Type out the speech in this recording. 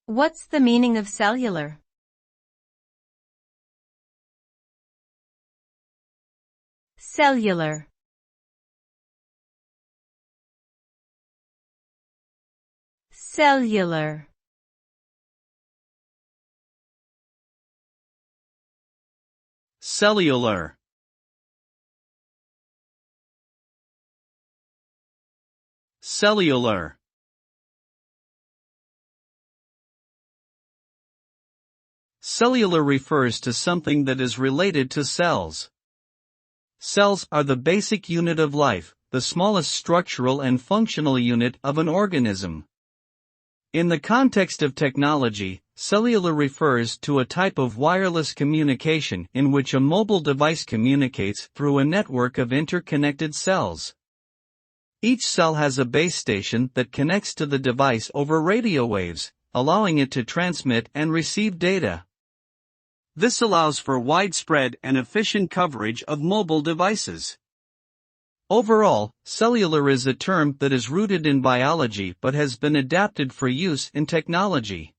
What's the meaning of cellular? Cellular. Cellular. Cellular. Cellular. Cellular refers to something that is related to cells. Cells are the basic unit of life, the smallest structural and functional unit of an organism. In the context of technology, cellular refers to a type of wireless communication in which a mobile device communicates through a network of interconnected cells. Each cell has a base station that connects to the device over radio waves, allowing it to transmit and receive data. This allows for widespread and efficient coverage of mobile devices. Overall, cellular is a term that is rooted in biology but has been adapted for use in technology.